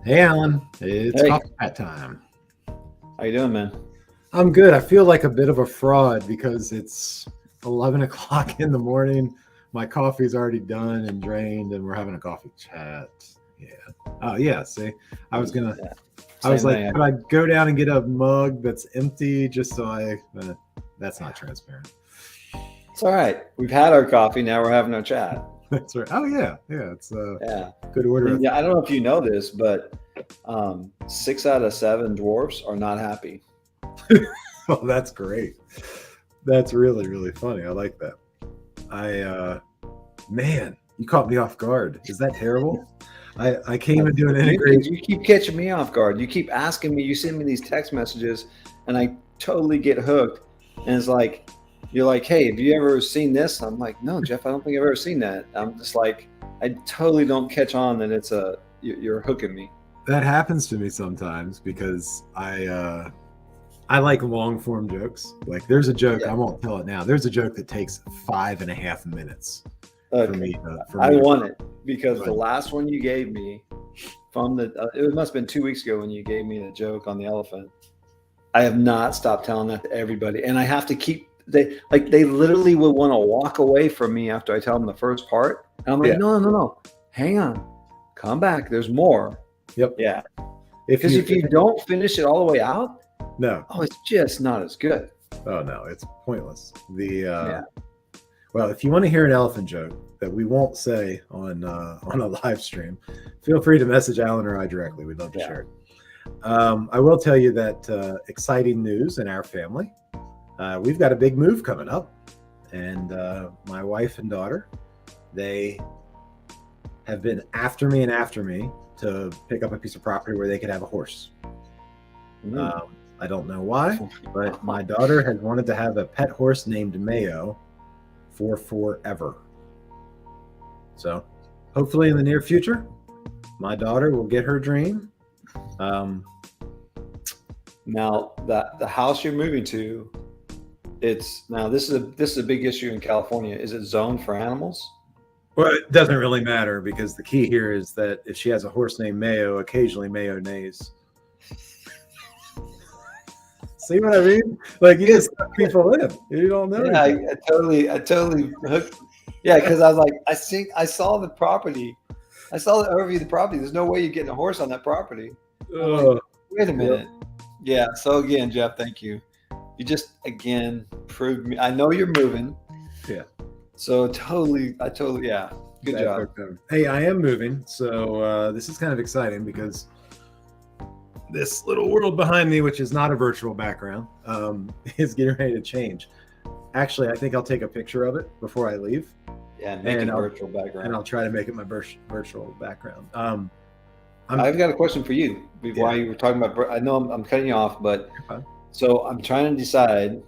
Hey, Alan, it's Hey, coffee chat time. how you doing, man? I'm good. I feel like a bit of a fraud because it's 11 o'clock in the morning. My coffee's already done and drained, and we're having a coffee chat. Yeah. Oh, yeah. See, I was gonna. Yeah, I was same like, thing. could I go down and get a mug that's empty just so I? That's not transparent. It's all right. We've had our coffee. Now we're having our chat. That's right. Oh, yeah, yeah. It's a Yeah. good order. And yeah, I don't know if you know this, but 6 out of 7 dwarfs are not happy. Oh, that's great. That's really, really funny. I like that. Man, you caught me off guard. Is that terrible? I came into an Because integration. you keep catching me off guard. You keep asking me. You send me these text messages, and I totally get hooked. And it's like, you're like, hey, have you ever seen this? I'm like, no, Jeff, I don't think I've ever seen that. I'm just like, I totally don't catch on that you're hooking me. That happens to me sometimes because I like long form jokes. Like there's a joke, Yeah. I won't tell it now. There's a joke that takes 5.5 minutes for Okay. me to I to want it because the but last one you gave me from it must have been 2 weeks ago when you gave me the joke on the elephant. I have not stopped telling that to everybody, and I have to keep they literally would want to walk away from me after I tell them the first part, and I'm like, yeah. no, no, no, no, hang on, come back. There's more. Yep. Yeah, If because you if you don't finish it all the way out, no. oh, it's just not as good. Oh no, it's pointless. The Yeah, well, if you want to hear an elephant joke that we won't say on a live stream, feel free to message Alan or I directly. We'd love to yeah. share it. I will tell you that exciting news in our family. We've got a big move coming up, and my wife and daughter, they have been after me to pick up a piece of property where they could have a horse. Mm. I don't know why, but my daughter has wanted to have a pet horse named Mayo for forever. So, hopefully, in the near future, my daughter will get her dream. Um, Now that the house you're moving to, it's now this is a big issue in California. Is it zoned for animals? well, it doesn't really matter because the key here is that if she has a horse named Mayo, occasionally Mayo neighs. See what I mean? Like you just suck people in. You don't know Yeah, anything. I totally hooked. Yeah, because I was like, I saw the property, I saw the overview of the property. There's no way you're getting a horse on that property. I'm like, Ugh. wait a Yep. minute. Yeah. So again, Jeff, thank you. You just again proved me. I know you're moving. Yeah. So I totally, yeah. Good Bad job. joke there. Hey, I am moving, so this is kind of exciting because this little world behind me, which is not a virtual background, is getting ready to change. Actually, I think I'll take a picture of it before I leave, Yeah, make it and a I'll virtual and background. I'll try to make it my virtual background. I'm I've got a question for you. While yeah. you were talking about, I know I'm cutting you off, but Okay. so I'm trying to decide.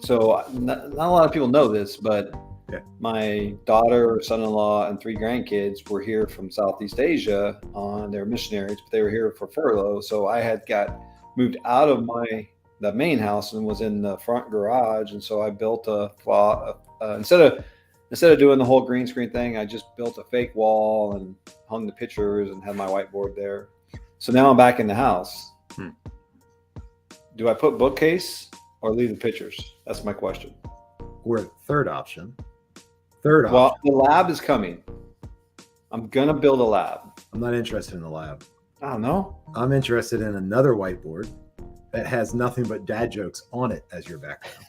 So not a lot of people know this, but Yeah. my daughter, son-in-law, and 3 grandkids were here from Southeast Asia on their missionaries, but they were here for furlough. So I had got moved out of the main house and was in the front garage, and so I built instead of doing the whole green screen thing, I just built a fake wall and hung the pictures and had my whiteboard there. So now I'm back in the house. Hmm. Do I put bookcase or leave the pictures? That's my question. Or third option. Third Well, option. the lab is coming. I'm gonna build a lab. I'm not interested in the lab. I don't know. I'm interested in another whiteboard that has nothing but dad jokes on it as your background.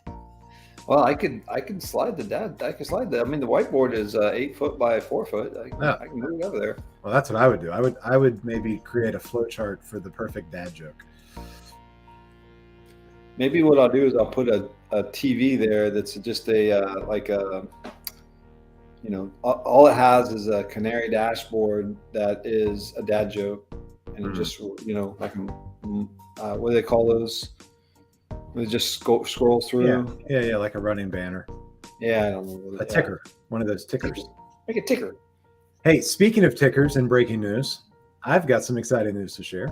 Well, I could slide the dad. I can slide that. I mean, the whiteboard is 8 foot by 4 foot. Yeah. I can move it over there. Well, that's what I would do. I would maybe create a flow chart for the perfect dad joke. Maybe what I'll do is I'll put a TV there that's just like a all it has is a canary dashboard that is a dad joke, and it just like what do they call those? It just scrolls through. Yeah, like a running banner, Yeah, I don't know. What a ticker, one of those tickers. Make a ticker. Hey, speaking of tickers and breaking news, I've got some exciting news to share.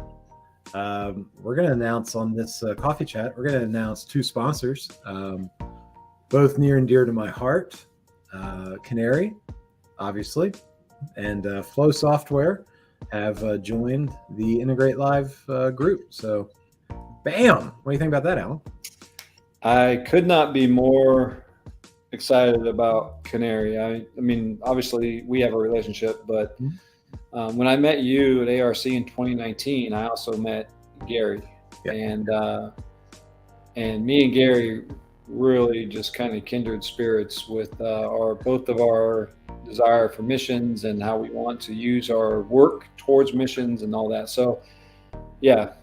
We're going to announce on this coffee chat, we're going to announce 2 sponsors, both near and dear to my heart. Canary, obviously, and Flow Software. have joined the Integrate Live group. So, bam! What do you think about that, Alan? I could not be more excited about Canary. I mean, obviously we have a relationship, but when I met you at ARC in 2019, I also met Gary, and me and Gary really just kind of kindred spirits with both of our desire for missions and how we want to use our work towards missions and all that. So, yeah,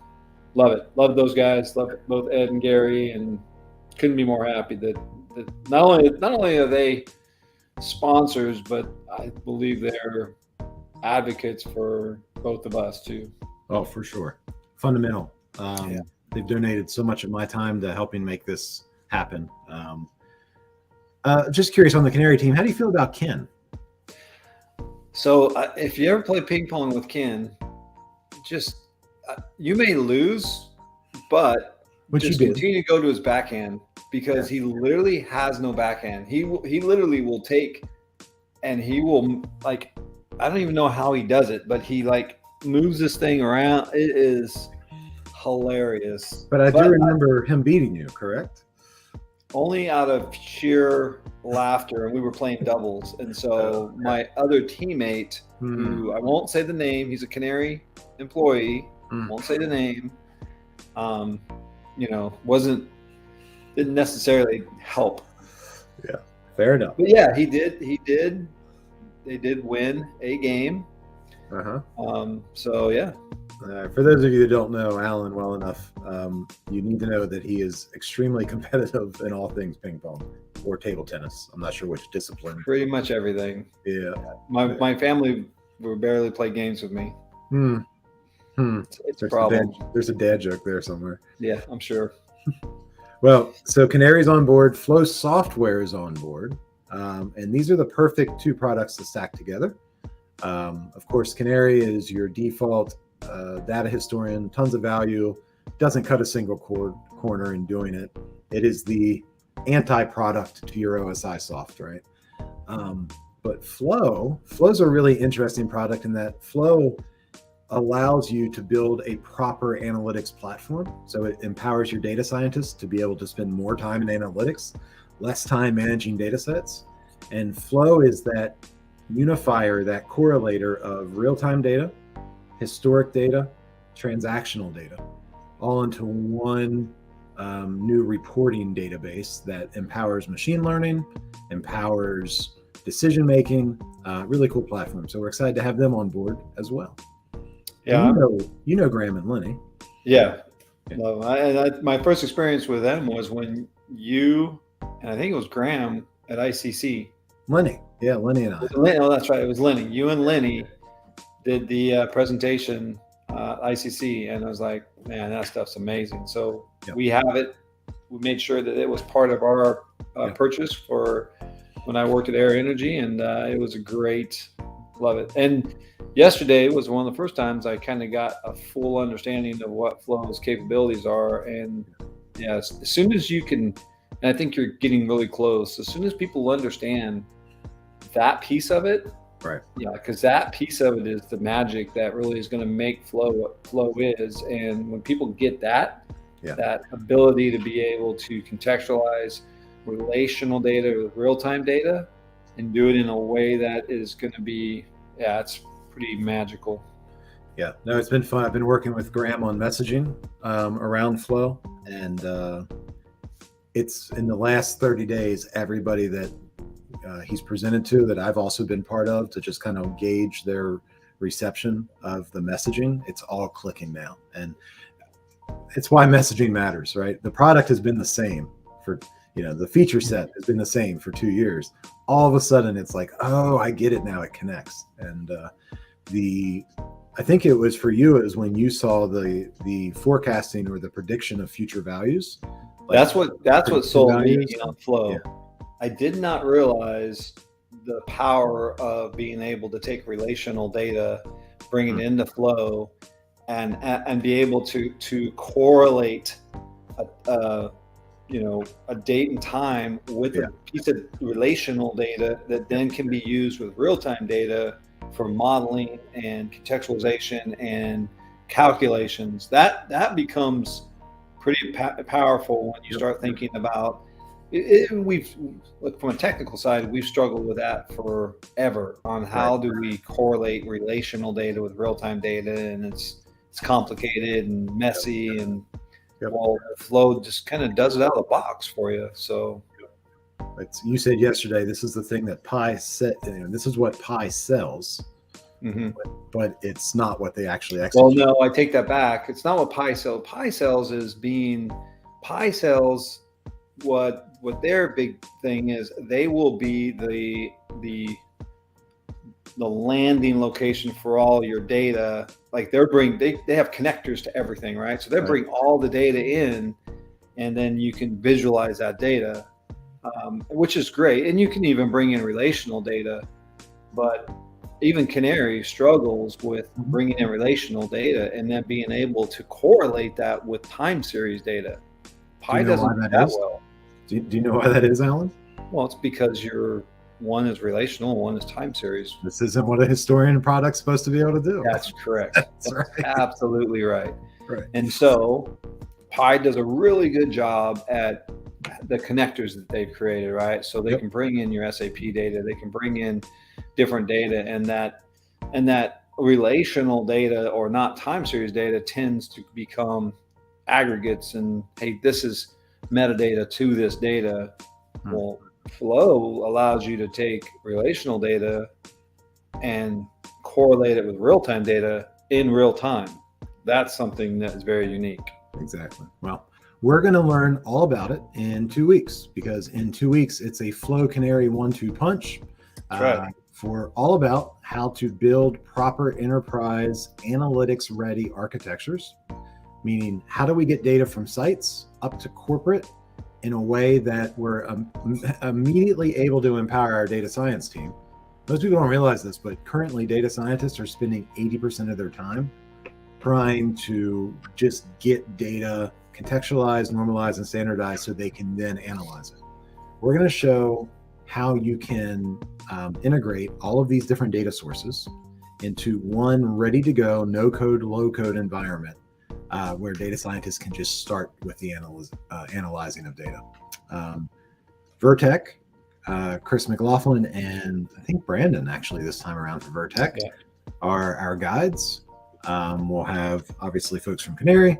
love it. Love those guys. Love both Ed and Gary, and couldn't be more happy that not only are they sponsors, but I believe they're advocates for both of us too. Oh, for sure. Fundamental. They've donated so much of my time to helping make this happen. Just curious, on the Canary team, how do you feel about Ken? So if you ever play ping pong with Ken, just you may lose, but just continue to go to his backhand, because he literally has no backhand. He literally will take, and he will, like, I don't even know how he does it, but he like moves this thing around. It is hilarious. But I do remember him beating you, correct? Only out of sheer laughter, and we were playing doubles. And so my other teammate, who I won't say the name, he's a Canary employee, won't say the name, didn't necessarily help. Yeah, fair enough. But yeah, he did. They did win a game. So yeah. For those of you that don't know Alan well enough, you need to know that he is extremely competitive in all things ping pong or table tennis. I'm not sure which discipline. Pretty much everything. Yeah. My family would barely play games with me. It's a problem. There's a dad joke there somewhere. Yeah, I'm sure. Well, so Canary's on board. Flow Software is on board. And these are the perfect two products to stack together. Of course, Canary is your default data historian, tons of value, doesn't cut a single corner in doing it. It is the anti-product to your OSI soft, right? But Flow's a really interesting product in that Flow allows you to build a proper analytics platform. So it empowers your data scientists to be able to spend more time in analytics, less time managing data sets. And Flow is that unifier, that correlator of real-time data, historic data, transactional data, all into one new reporting database that empowers machine learning, empowers decision-making, really cool platform. So we're excited to have them on board as well. Yeah, you know Graham and Lenny. Yeah. My first experience with them was when you, and I think it was Graham at ICC. Lenny and I. Oh, that's right. It was Lenny. You and Lenny did the presentation ICC, and I was like, man, that stuff's amazing. So we have it. We made sure that it was part of our purchase for when I worked at Air Energy, and it was a great, love it. And yesterday was one of the first times I kind of got a full understanding of what Flow's capabilities are. And yeah, as soon as you can, and I think you're getting really close, as soon as people understand that piece of it, right? Yeah, because that piece of it is the magic that really is going to make Flow what Flow is. And when people get that, that ability to be able to contextualize relational data with real-time data and do it in a way that is going to be, it's pretty magical. Yeah, no, it's been fun. I've been working with Graham on messaging around Flow, and it's in the last 30 days, everybody that he's presented to that I've also been part of to just kind of gauge their reception of the messaging. It's all clicking now. And it's why messaging matters, right? The product has been the same for, the feature set has been the same for 2 years. All of a sudden it's like, oh, I get it now. It connects. And I think it was for you, it was when you saw the forecasting or the prediction of future values. That's what sold me on Flow. Yeah. I did not realize the power of being able to take relational data, bring it into Flow, and be able to correlate a date and time with a piece of relational data that then can be used with real-time data for modeling and contextualization and calculations, that becomes pretty powerful when you start thinking about it. We've look from a technical side, we've struggled with that forever on how do we correlate relational data with real-time data, and it's complicated and messy, and well, Flow just kind of does it out of the box for you. So you said yesterday, this is the thing that Pi said, this is what Pi sells. Mm-hmm. But it's not what they actually execute. Well, no, I take that back. It's not what Pi sells. Pi sells what their big thing is. They will be the landing location for all your data. Like they have connectors to everything, right? So they bring all the data in, and then you can visualize that data, which is great. And you can even bring in relational data, but even Canary struggles with bringing in relational data and then being able to correlate that with time series data. Pi doesn't do that well. Do you know why that is, Alan? Well, it's because one is relational and one is time series. This isn't what a historian product's supposed to be able to do. That's correct. That's right. Absolutely right. Right. And so Pi does a really good job at the connectors that they've created, right? So they can bring in your SAP data, they can bring in different data, and that relational data or not time series data tends to become aggregates, and hey, this is metadata to this data. Well, Flow allows you to take relational data and correlate it with real-time data in real time. That's something that is very unique. Exactly. Well, we're going to learn all about it in 2 weeks, because in 2 weeks, it's a Flow Canary 1-2 punch for all about how to build proper enterprise analytics ready architectures, meaning how do we get data from sites up to corporate in a way that we're immediately able to empower our data science team. Most people don't realize this, but currently data scientists are spending 80% of their time trying to just get data contextualized, normalized, and standardized so they can then analyze it. We're going to show how you can integrate all of these different data sources into one ready-to-go, no-code, low-code environment where data scientists can just start with the analyzing of data. Vertec, Chris McLaughlin, and I think Brandon actually this time around for Vertec are our guides. We'll have obviously folks from Canary,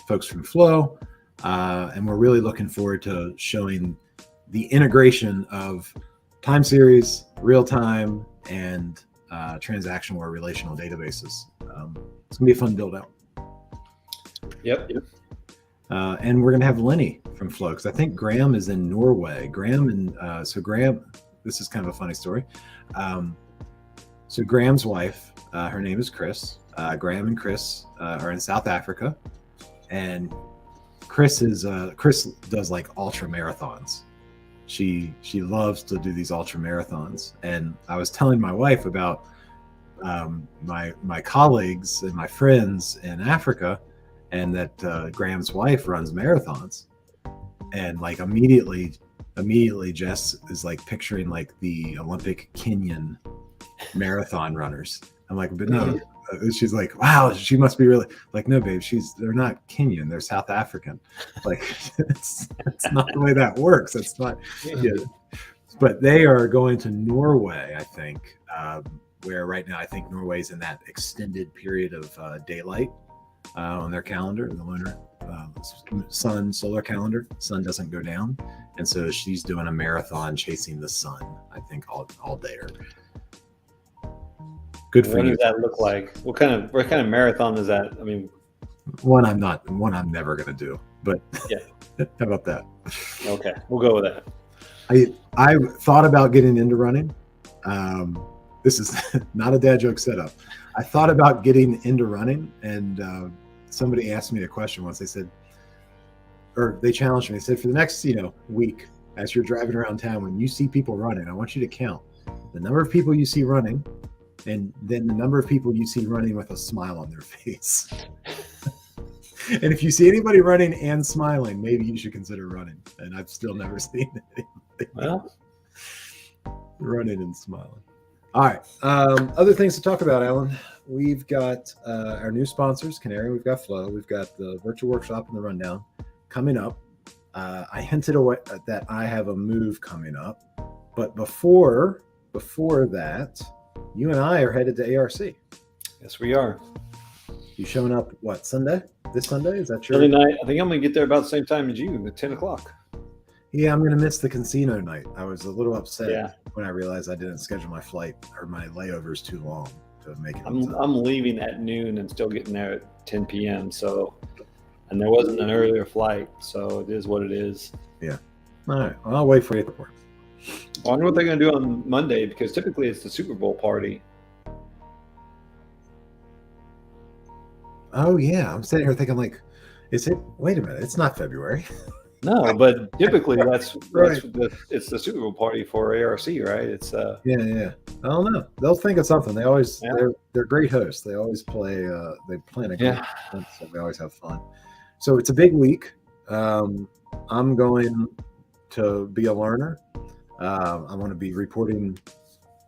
folks from Flow, and we're really looking forward to showing the integration of time series, real time, and transactional or relational databases. It's gonna be a fun build out. Yep. And we're gonna have Lenny from Flow, because I think Graham is in Norway. Graham, this is kind of a funny story. So Graham's wife, her name is Chris. Graham and Chris are in South Africa, and Chris does like ultra marathons. She loves to do these ultra marathons, and I was telling my wife about my colleagues and my friends in Africa, and that Graham's wife runs marathons, and like immediately Jess is like picturing like the Olympic Kenyan marathon runners. I'm like, but no. She's like, wow, she must be really like, no, babe, they're not Kenyan, they're South African. Like, it's not the way that works. It's not, but they are going to Norway, I think, where right now I think Norway's in that extended period of daylight on their calendar, the lunar solar calendar. Sun doesn't go down, and so she's doing a marathon chasing the sun, I think, all day. Good for you. What does that look like? What kind of marathon is that? I mean, one I'm never gonna do, but yeah. How about that? Okay, we'll go with that. I thought about getting into running. This is not a dad joke setup. I thought about getting into running, and somebody asked me a question once. They said, or they challenged me. They said, for the next week, as you're driving around town, when you see people running, I want you to count the number of people you see running, and then the number of people you see running with a smile on their face. And if you see anybody running and smiling, maybe you should consider running. And I've still never seen anybody running and smiling. All right. Other things to talk about, Alan. We've got our new sponsors, Canary. We've got Flow. We've got the virtual workshop and the rundown coming up. I hinted away that I have a move coming up, but before that, you and I are headed to ARC. Yes, we are. You showing up what, Sunday? This Sunday? Is that your Sunday night? I think I'm going to get there about the same time as you, at 10 o'clock. Yeah, I'm going to miss the casino night. I was a little upset Yeah. when I realized I didn't schedule my flight or my layovers too long to make it. I'm leaving at noon and still getting there at 10 p.m. So, and there wasn't an earlier flight, so it is what it is. Yeah. All right. Well, I'll wait for you at the port. I wonder what they're going to do on Monday, because typically it's the Super Bowl party. Oh yeah, I'm sitting here thinking like, is it? Wait a minute, it's not February. No, but typically Right. it's the Super Bowl party for ARC, right? It's Yeah. I don't know. They'll think of something. They always Yeah. they're great hosts. They always play. They plan a great Yeah. event, so they always have fun. So it's a big week. I'm going to be a learner. I want to be reporting,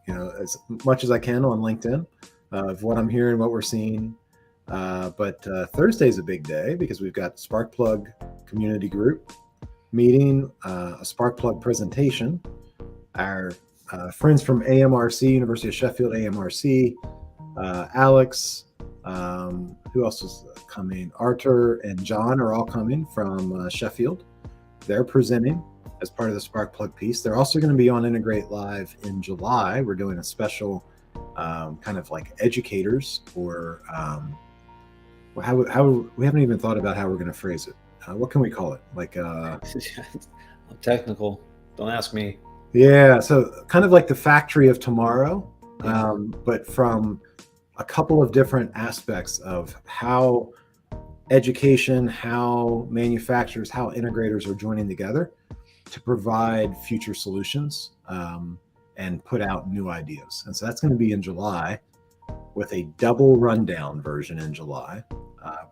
as much as I can on LinkedIn of what I'm hearing, what we're seeing. But Thursday's a big day because we've got Sparkplug community group meeting, a Sparkplug presentation. Our friends from AMRC, University of Sheffield, AMRC, Alex, who else is coming? Arthur and John are all coming from Sheffield. They're presenting as part of the Sparkplug piece. They're also going to be on Integrate Live in July. We're doing a special kind of like educators or how we haven't even thought about how we're going to phrase it. What can we call it? Like I'm technical. Don't ask me. yeah, so kind of like the factory of tomorrow, but from a couple of different aspects of how education, how manufacturers, how integrators are joining together to provide future solutions and put out new ideas. And so that's going to be in July with a double rundown version in July.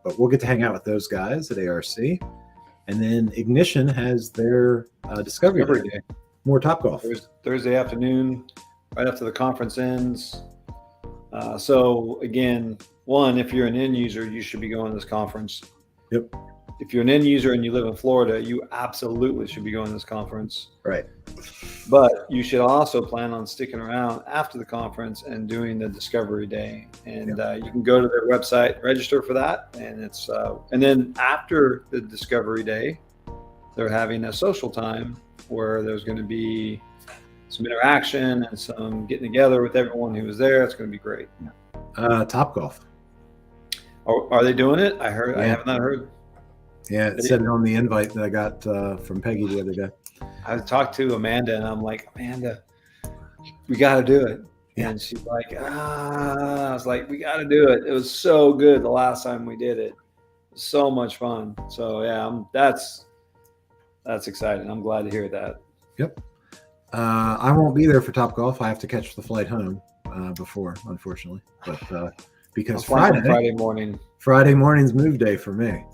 But we'll get to hang out with those guys at ARC. And then Ignition has their Discovery Day. More Topgolf. Thursday afternoon, right after the conference ends. So again, one, if you're an end user, you should be going to this conference. Yep. If you're an end user and you live in Florida, you absolutely should be going to this conference. Right. But you should also plan on sticking around after the conference and doing the Discovery Day. And you can go to their website, register for that. And it's and then after the Discovery Day, they're having a social time where there's going to be some interaction and some getting together with everyone who was there. It's going to be great. Topgolf. Are they doing it? I heard. Yeah. I have not heard. Yeah, it said it on the invite that I got from Peggy the other day. I talked to Amanda and I'm like, Amanda, we got to do it. Yeah. And she's like, I was like, we got to do it. It was so good the last time we did it. It was so much fun. So yeah, that's exciting. I'm glad to hear that. Yep. I won't be there for Topgolf. I have to catch the flight home before, unfortunately. But because Friday morning. Friday morning's move day for me.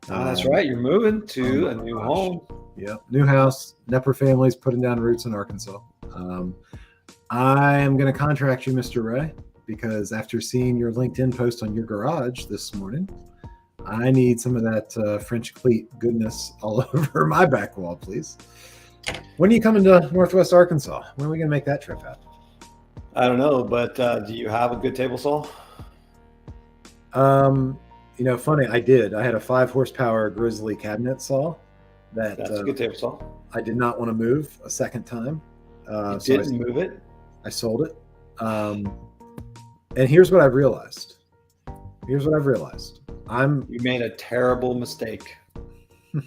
That's right. You're moving to a new home. Yep. New house. Nepper family's putting down roots in Arkansas. I am going to contract you, Mr. Ray, because after seeing your LinkedIn post on your garage this morning, I need some of that French cleat goodness all over my back wall, please. When are you coming to Northwest Arkansas? When are we going to make that trip happen? I don't know, but do you have a good table saw? Funny, I did. I had a 5 horsepower Grizzly cabinet saw That's a good table saw. I did not want to move a second time. You didn't move it? I sold it. And here's what I've realized. You made a terrible mistake. No.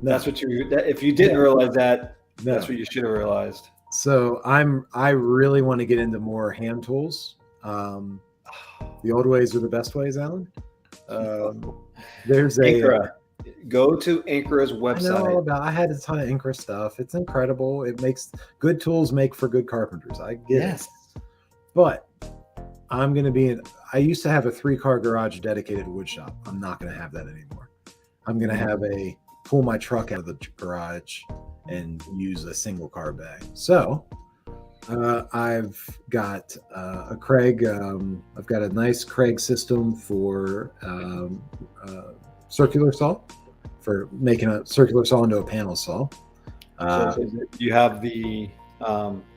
That's what if you didn't realize that, No. that's what you should have realized. So I really want to get into more hand tools. The old ways are the best ways, Alan. There's Incra. Go to Incra's website. I had a ton of Incra stuff. It's incredible. It makes good tools make for good carpenters. I get it. But I'm going to be I used to have a 3-car garage dedicated to wood shop. I'm not going to have that anymore. I'm going to have pull my truck out of the garage and use a single car bay. So I've got a Craig. I've got a nice Craig system for circular saw, for making a circular saw into a panel saw. Do you have the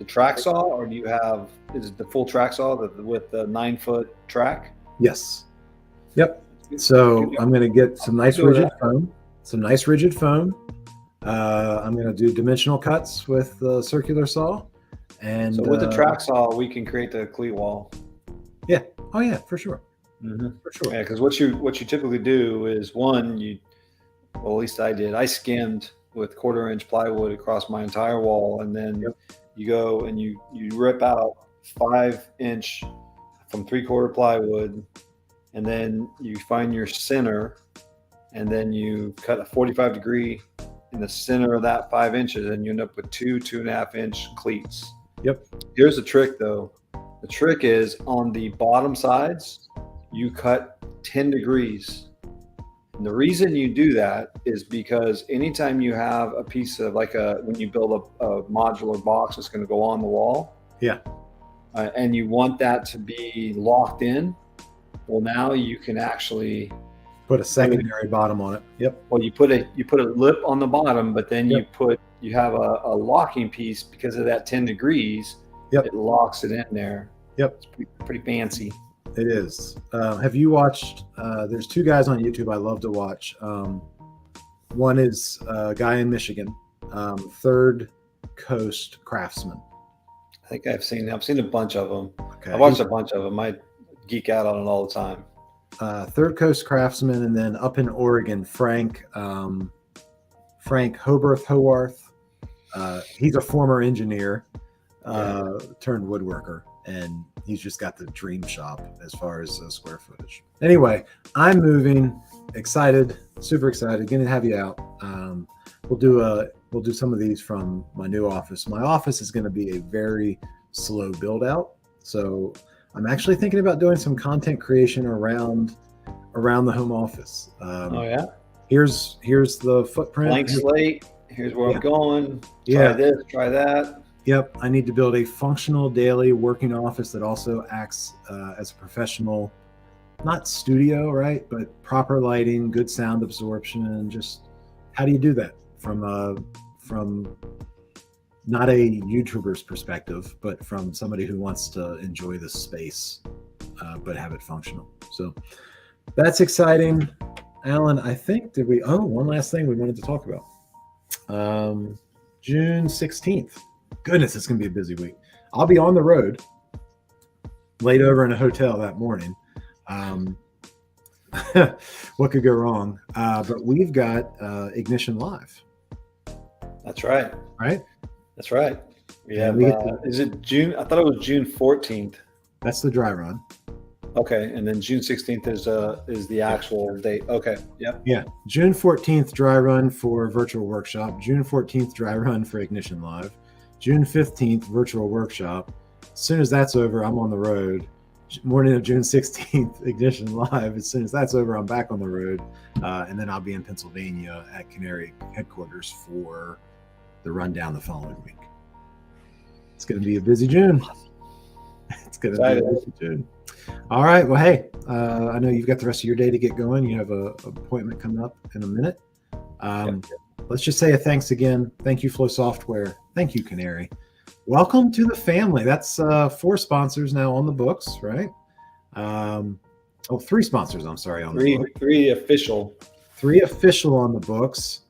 track saw, or is it the full track saw with the 9-foot track? Yes. Yep. So I'm going to get some nice rigid foam. I'm going to do dimensional cuts with the circular saw. And so with the track saw, we can create the cleat wall. Yeah. Oh yeah, for sure. Mm-hmm. For sure. Yeah, because what you typically do is well, at least I did. I skimmed with 1/4-inch plywood across my entire wall, and then you go and you rip out 5-inch from 3/4 plywood, and then you find your center, and then you cut a 45-degree in the center of that 5 inches, and you end up with 2.5-inch cleats. Yep. Here's the trick, though. The trick is on the bottom sides, you cut 10 degrees. And the reason you do that is because anytime you have a piece of when you build a modular box that's going to go on the wall, and you want that to be locked in, well, now you can actually put a secondary bottom on it. Yep. Well, you put a lip on the bottom, but then you have a locking piece because of that 10 degrees. Yep. It locks it in there. Yep. It's pretty fancy. It is. Have you watched? There's 2 guys on YouTube I love to watch. One is a guy in Michigan, Third Coast Craftsman. I think I've seen a bunch of them. Okay. I watched a bunch of them. I geek out on it all the time. Third Coast Craftsman, and then up in Oregon, Frank Hobarth. He's a former engineer turned woodworker, and he's just got the dream shop as far as square footage. Anyway, I'm moving, excited, super excited, gonna have you out. We'll do some of these from my new office. My office is going to be a very slow build out, so I'm actually thinking about doing some content creation around the home office. Here's the footprint. Blank slate. Here's where I'm going. Try this, try that. Yep. I need to build a functional daily working office that also acts as a professional, not studio, right? But proper lighting, good sound absorption, and just how do you do that from not a YouTuber's perspective, but from somebody who wants to enjoy the space, but have it functional. So that's exciting. Alan, I think, one last thing we wanted to talk about. June 16th. Goodness, it's going to be a busy week. I'll be on the road, laid over in a hotel that morning. What could go wrong? But we've got Ignition Live. That's right. Right? That's right. We have, is it June? I thought it was June 14th. That's the dry run. Okay. And then June 16th is the actual date. Okay. Yep. Yeah. June 14th, dry run for virtual workshop. June 14th, dry run for Ignition Live. June 15th, virtual workshop. As soon as that's over, I'm on the road. Morning of June 16th, Ignition Live. As soon as that's over, I'm back on the road. And then I'll be in Pennsylvania at Canary headquarters for the rundown the following week. It's going to be a busy June. It's going to be a busy June. All right. Well, hey, I know you've got the rest of your day to get going. You have an appointment coming up in a minute. Let's just say a thanks again. Thank you, Flow Software. Thank you, Canary. Welcome to the family. That's 4 sponsors now on the books, right? 3 sponsors, I'm sorry, on the book. 3 official. 3 official on the books.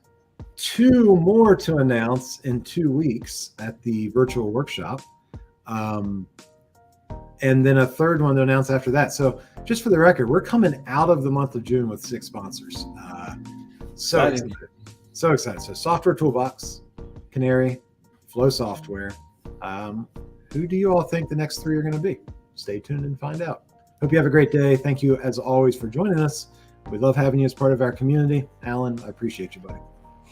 2 more to announce in 2 weeks at the virtual workshop. And then a 3rd one to announce after that. So just for the record, we're coming out of the month of June with 6 sponsors. So excited. So Software Toolbox, Canary, Flow Software. Who do you all think the next 3 are going to be? Stay tuned and find out. Hope you have a great day. Thank you, as always, for joining us. We love having you as part of our community. Alan, I appreciate you, buddy.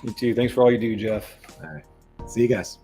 You too. Thanks for all you do, Jeff. All right. See you guys.